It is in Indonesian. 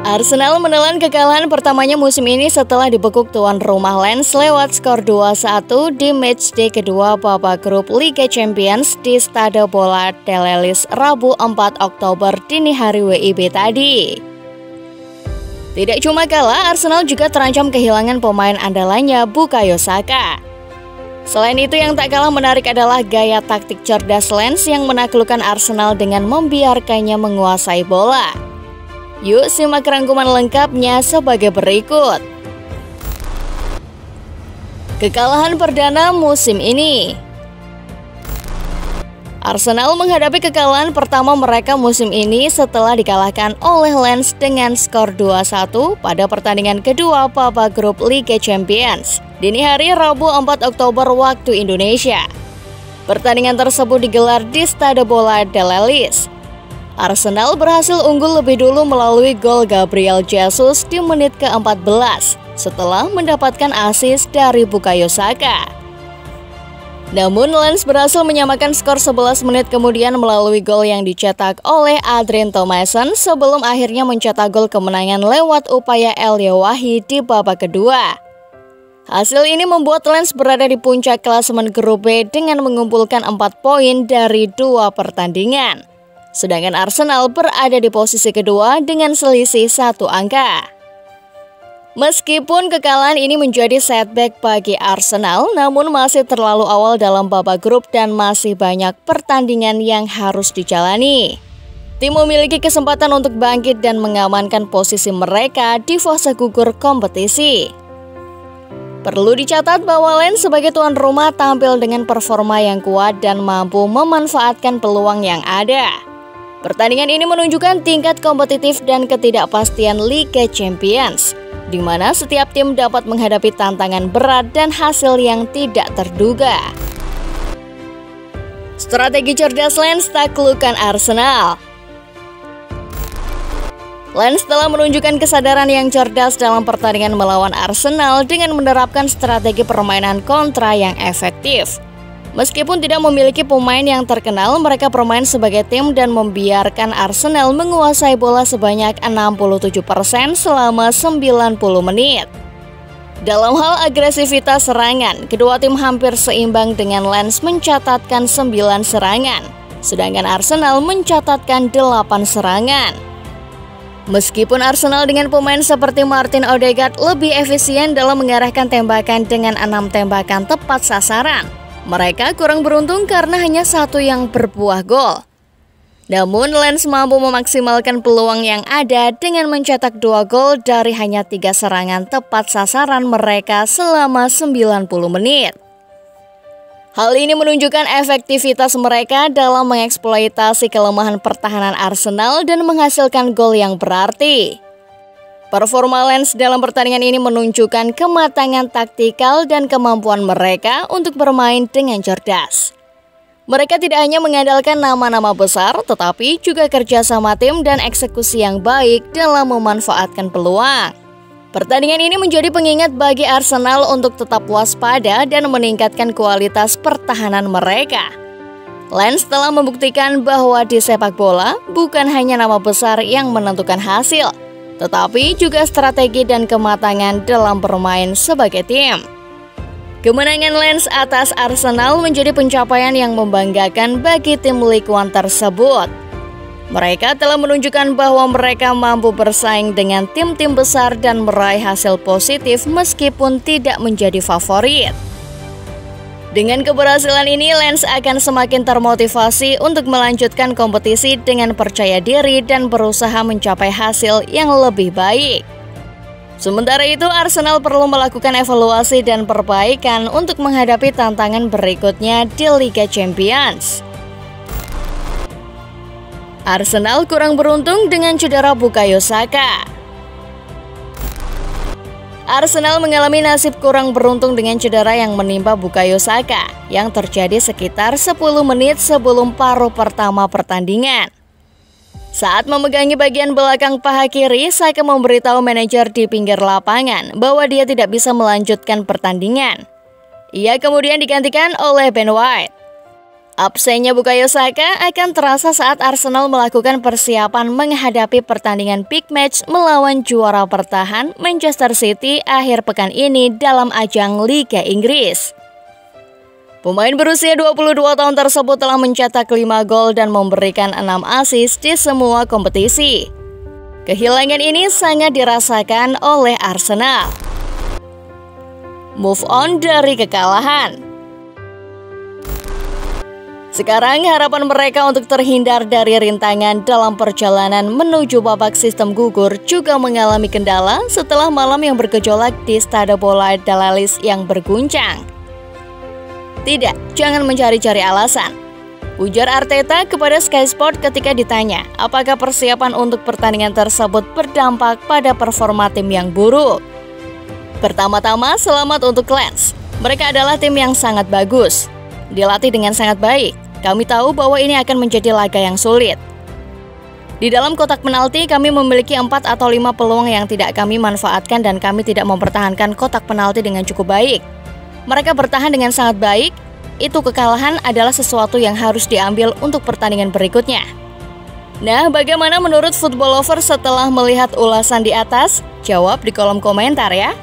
Arsenal menelan kekalahan pertamanya musim ini setelah dibekuk tuan rumah Lens lewat skor 2-1 di matchday kedua babak grup Liga Champions di Stade Bollaert de l'Elysée Rabu 4 Oktober dini hari WIB tadi. Tidak cuma kalah, Arsenal juga terancam kehilangan pemain andalannya Bukayo Saka. Selain itu, yang tak kalah menarik adalah gaya taktik cerdas Lens yang menaklukkan Arsenal dengan membiarkannya menguasai bola. Yuk simak rangkuman lengkapnya sebagai berikut. Kekalahan perdana musim ini. Arsenal menghadapi kekalahan pertama mereka musim ini setelah dikalahkan oleh Lens dengan skor 2-1 pada pertandingan kedua babak grup Liga Champions dini hari Rabu 4 Oktober waktu Indonesia. Pertandingan tersebut digelar di Stade Bollaert de l'Elysée. Arsenal berhasil unggul lebih dulu melalui gol Gabriel Jesus di menit ke-14 setelah mendapatkan assist dari Bukayo Saka. Namun Lens berhasil menyamakan skor 11 menit kemudian melalui gol yang dicetak oleh Adrien Thomasson sebelum akhirnya mencetak gol kemenangan lewat upaya Elye Wahi di babak kedua. Hasil ini membuat Lens berada di puncak klasemen grup B dengan mengumpulkan 4 poin dari 2 pertandingan. Sedangkan Arsenal berada di posisi kedua dengan selisih 1 angka. Meskipun kekalahan ini menjadi setback bagi Arsenal, namun masih terlalu awal dalam babak grup dan masih banyak pertandingan yang harus dijalani. Tim memiliki kesempatan untuk bangkit dan mengamankan posisi mereka di fase gugur kompetisi. Perlu dicatat bahwa Lens sebagai tuan rumah tampil dengan performa yang kuat dan mampu memanfaatkan peluang yang ada. Pertandingan ini menunjukkan tingkat kompetitif dan ketidakpastian Liga Champions, di mana setiap tim dapat menghadapi tantangan berat dan hasil yang tidak terduga. Strategi cerdas Lens taklukkan Arsenal. Lens telah menunjukkan kesadaran yang cerdas dalam pertandingan melawan Arsenal dengan menerapkan strategi permainan kontra yang efektif. Meskipun tidak memiliki pemain yang terkenal, mereka bermain sebagai tim dan membiarkan Arsenal menguasai bola sebanyak 67% selama 90 menit. Dalam hal agresivitas serangan, kedua tim hampir seimbang dengan Lens mencatatkan 9 serangan, sedangkan Arsenal mencatatkan 8 serangan. Meskipun Arsenal dengan pemain seperti Martin Odegaard lebih efisien dalam mengarahkan tembakan dengan 6 tembakan tepat sasaran, mereka kurang beruntung karena hanya 1 yang berbuah gol. Namun Lens mampu memaksimalkan peluang yang ada dengan mencetak 2 gol dari hanya 3 serangan tepat sasaran mereka selama 90 menit. Hal ini menunjukkan efektivitas mereka dalam mengeksploitasi kelemahan pertahanan Arsenal dan menghasilkan gol yang berarti. Performa Lens dalam pertandingan ini menunjukkan kematangan taktikal dan kemampuan mereka untuk bermain dengan cerdas. Mereka tidak hanya mengandalkan nama-nama besar, tetapi juga kerjasama tim dan eksekusi yang baik dalam memanfaatkan peluang. Pertandingan ini menjadi pengingat bagi Arsenal untuk tetap waspada dan meningkatkan kualitas pertahanan mereka. Lens telah membuktikan bahwa di sepak bola bukan hanya nama besar yang menentukan hasil, tetapi juga strategi dan kematangan dalam bermain sebagai tim. Kemenangan Lens atas Arsenal menjadi pencapaian yang membanggakan bagi tim Ligue 1 tersebut. Mereka telah menunjukkan bahwa mereka mampu bersaing dengan tim-tim besar dan meraih hasil positif meskipun tidak menjadi favorit. Dengan keberhasilan ini, Lens akan semakin termotivasi untuk melanjutkan kompetisi dengan percaya diri dan berusaha mencapai hasil yang lebih baik. Sementara itu, Arsenal perlu melakukan evaluasi dan perbaikan untuk menghadapi tantangan berikutnya di Liga Champions. Arsenal kurang beruntung dengan cedera Bukayo Saka. Arsenal mengalami nasib kurang beruntung dengan cedera yang menimpa Bukayo Saka yang terjadi sekitar 10 menit sebelum paruh pertama pertandingan. Saat memegangi bagian belakang paha kiri, Saka memberitahu manajer di pinggir lapangan bahwa dia tidak bisa melanjutkan pertandingan. Ia kemudian digantikan oleh Ben White. Absennya Bukayo Saka akan terasa saat Arsenal melakukan persiapan menghadapi pertandingan big match melawan juara bertahan Manchester City akhir pekan ini dalam ajang Liga Inggris. Pemain berusia 22 tahun tersebut telah mencetak 5 gol dan memberikan 6 assist di semua kompetisi. Kehilangan ini sangat dirasakan oleh Arsenal. Move on dari kekalahan. Sekarang harapan mereka untuk terhindar dari rintangan dalam perjalanan menuju babak sistem gugur juga mengalami kendala setelah malam yang bergejolak di Stade Bollaert Dalalis yang berguncang. Tidak, jangan mencari-cari alasan, ujar Arteta kepada Sky Sport ketika ditanya apakah persiapan untuk pertandingan tersebut berdampak pada performa tim yang buruk. Pertama-tama, selamat untuk Lens. Mereka adalah tim yang sangat bagus, dilatih dengan sangat baik. Kami tahu bahwa ini akan menjadi laga yang sulit. Di dalam kotak penalti, kami memiliki 4 atau 5 peluang yang tidak kami manfaatkan dan kami tidak mempertahankan kotak penalti dengan cukup baik. Mereka bertahan dengan sangat baik. Itu kekalahan adalah sesuatu yang harus diambil untuk pertandingan berikutnya. Nah, bagaimana menurut Football Lover setelah melihat ulasan di atas? Jawab di kolom komentar ya.